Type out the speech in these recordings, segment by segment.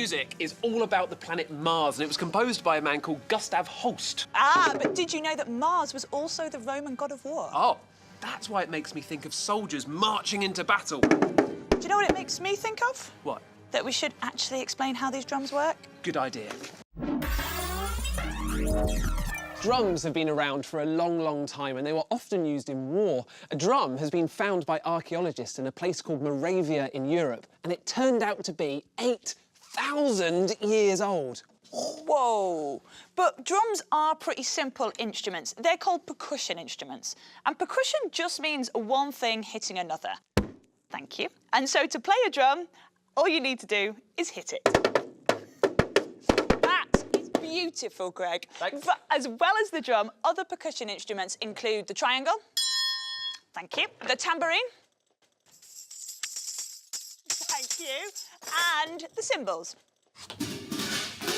music is all about the planet Mars, and it was composed by a man called Gustav Holst. Ah, but did you know that Mars was also the Roman god of war? Oh, that's why it makes me think of soldiers marching into battle. Do you know what it makes me think of? What? That we should actually explain how these drums work. Good idea. Drums have been around for a long, long time, and they were often used in war. A drum has been found by archaeologists in a place called Moravia in Europe, and it turned out to be 8,000 years old. Whoa! But drums are pretty simple instruments. They're called percussion instruments. And percussion just means one thing hitting another. Thank you. And so to play a drum, all you need to do is hit it. That is beautiful, Greg. Thanks. But as well as the drum, other percussion instruments include the triangle. Thank you. The tambourine. Thank you. And the cymbals.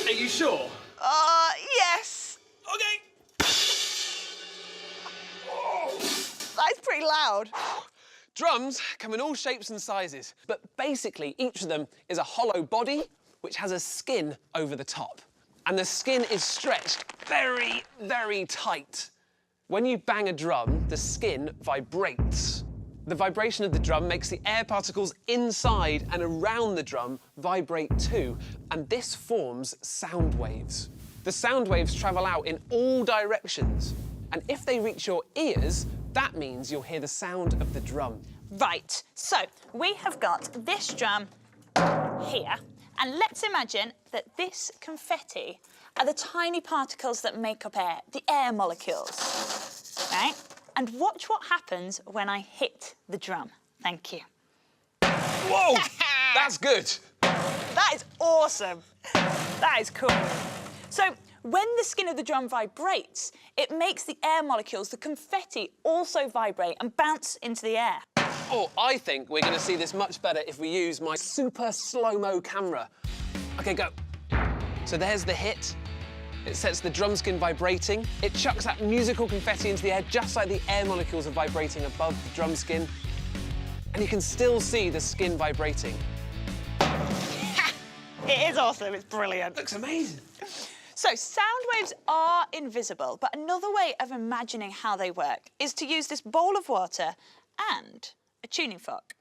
Are you sure? Yes. OK. That's pretty loud. Drums come in all shapes and sizes, but basically each of them is a hollow body which has a skin over the top. And the skin is stretched very, very tight. When you bang a drum, the skin vibrates. The vibration of the drum makes the air particles inside and around the drum vibrate too, and this forms sound waves. The sound waves travel out in all directions, and if they reach your ears, that means you'll hear the sound of the drum. Right, so we have got this drum here, and let's imagine that this confetti are the tiny particles that make up air, the air molecules, right? And watch what happens when I hit the drum. Thank you. Whoa! That's good. That is awesome. That is cool. So when the skin of the drum vibrates, it makes the air molecules, the confetti, also vibrate and bounce into the air. Oh, I think we're going to see this much better if we use my super slow-mo camera. OK, go. So there's the hit. It sets the drum skin vibrating. It chucks that musical confetti into the air just like the air molecules are vibrating above the drum skin. And you can still see the skin vibrating. It is awesome. It's brilliant. Looks amazing. So sound waves are invisible, but another way of imagining how they work is to use this bowl of water and a tuning fork.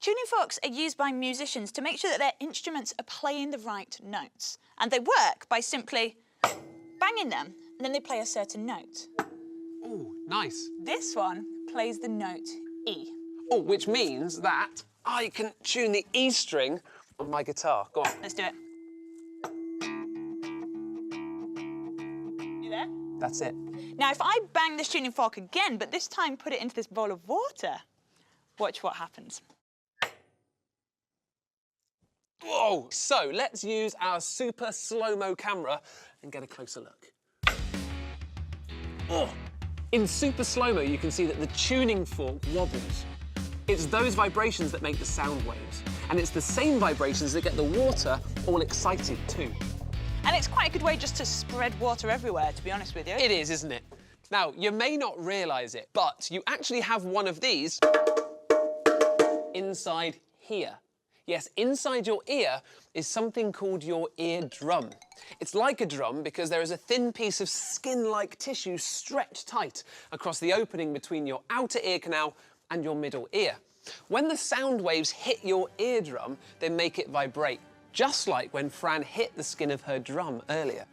Tuning forks are used by musicians to make sure that their instruments are playing the right notes. And they work by simply banging them, and then they play a certain note. Oh, nice. This one plays the note E. Oh, which means that I can tune the E string on my guitar. Go on. Let's do it. You there? That's it. Now, if I bang this tuning fork again, but this time put it into this bowl of water, watch what happens. Whoa! So let's use our super slow-mo camera and get a closer look. Oh! In super slow-mo, you can see that the tuning fork wobbles. It's those vibrations that make the sound waves. And it's the same vibrations that get the water all excited too. And it's quite a good way just to spread water everywhere, to be honest with you. It is, isn't it? Now, you may not realise it, but you actually have one of these inside here. Yes, inside your ear is something called your eardrum. It's like a drum because there is a thin piece of skin-like tissue stretched tight across the opening between your outer ear canal and your middle ear. When the sound waves hit your eardrum, they make it vibrate, just like when Fran hit the skin of her drum earlier.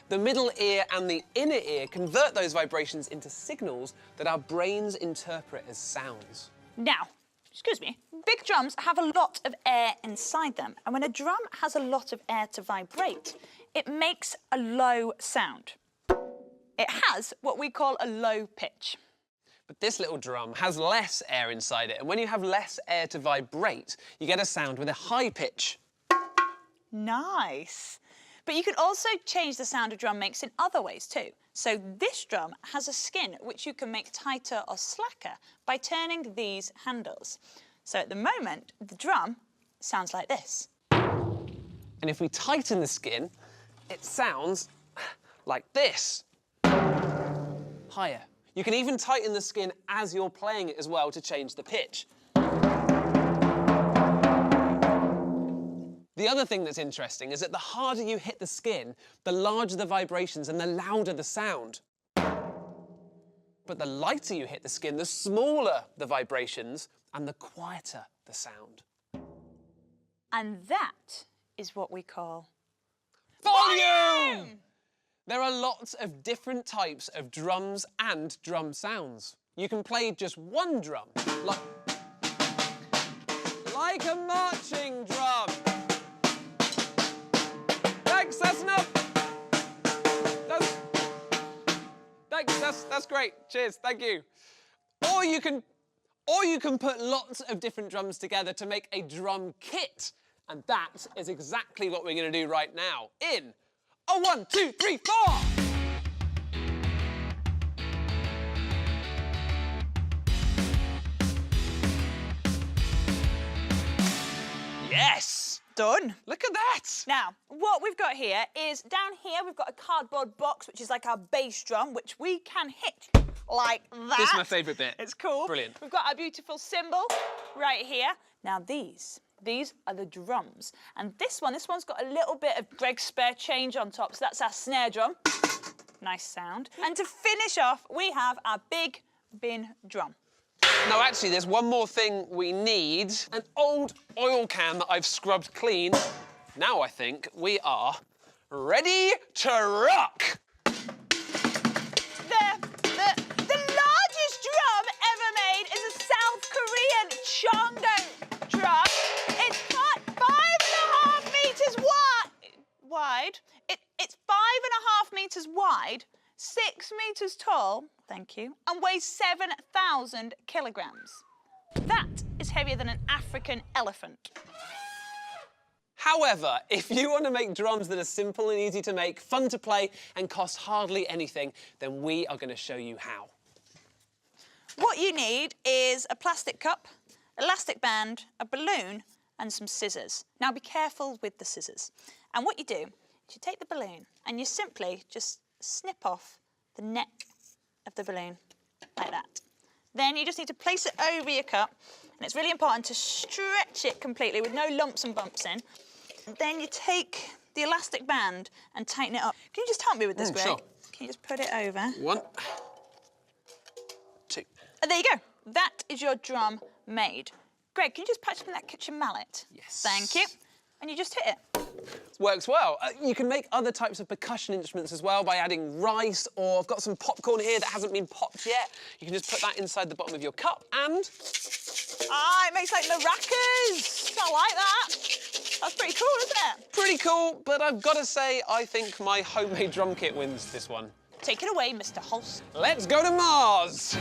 The middle ear and the inner ear convert those vibrations into signals that our brains interpret as sounds. Now, excuse me, big drums have a lot of air inside them, and when a drum has a lot of air to vibrate, it makes a low sound. It has what we call a low pitch. But this little drum has less air inside it, and when you have less air to vibrate, you get a sound with a high pitch. Nice. But you can also change the sound a drum makes in other ways too. So this drum has a skin which you can make tighter or slacker by turning these handles. So at the moment, the drum sounds like this. And if we tighten the skin, it sounds like this. Higher. You can even tighten the skin as you're playing it as well to change the pitch. The other thing that's interesting is that the harder you hit the skin, the larger the vibrations and the louder the sound. But the lighter you hit the skin, the smaller the vibrations and the quieter the sound. And that is what we call volume! There are lots of different types of drums and drum sounds. You can play just one drum, like a marching drum. Thanks, that's enough. Thanks, that's great. Cheers, thank you. Or you can put lots of different drums together to make a drum kit. And that is exactly what we're going to do right now in a 1, 2, 3, 4. Yes! done. Look at that! Now, what we've got here is, down here, we've got a cardboard box, which is like our bass drum, which we can hit like that. This is my favourite bit. It's cool. Brilliant. We've got our beautiful cymbal right here. Now, these are the drums. And this one's got a little bit of Greg's spare change on top, so that's our snare drum. Nice sound. And to finish off, we have our big bin drum. Now, actually, there's one more thing we need. An old oil can that I've scrubbed clean. Now I think we are ready to rock. The largest drum ever made is a South Korean Chonggang drum. It's 5.5 meters wide. It's 5.5 meters wide, 6 meters tall, thank you, and weighs 7,000 kilograms. That is heavier than an African elephant. However, if you want to make drums that are simple and easy to make, fun to play, and cost hardly anything, then we are going to show you how. What you need is a plastic cup, elastic band, a balloon, and some scissors. Now, be careful with the scissors. And what you do is you take the balloon and you simply just snip off the neck of the balloon, like that. Then you just need to place it over your cup, and it's really important to stretch it completely with no lumps and bumps in. And then you take the elastic band and tighten it up. Can you just help me with this, Greg? Sure. Can you just put it over? 1, 2. And there you go. That is your drum made. Greg, can you just patch up that kitchen mallet? Yes. Thank you. And you just hit it. Works well. You can make other types of percussion instruments as well by adding rice, or I've got some popcorn here that hasn't been popped yet. You can just put that inside the bottom of your cup and... Ah, it makes like maracas. I like that. That's pretty cool, isn't it? Pretty cool, but I've got to say, I think my homemade drum kit wins this one. Take it away, Mr. Holst. Let's go to Mars!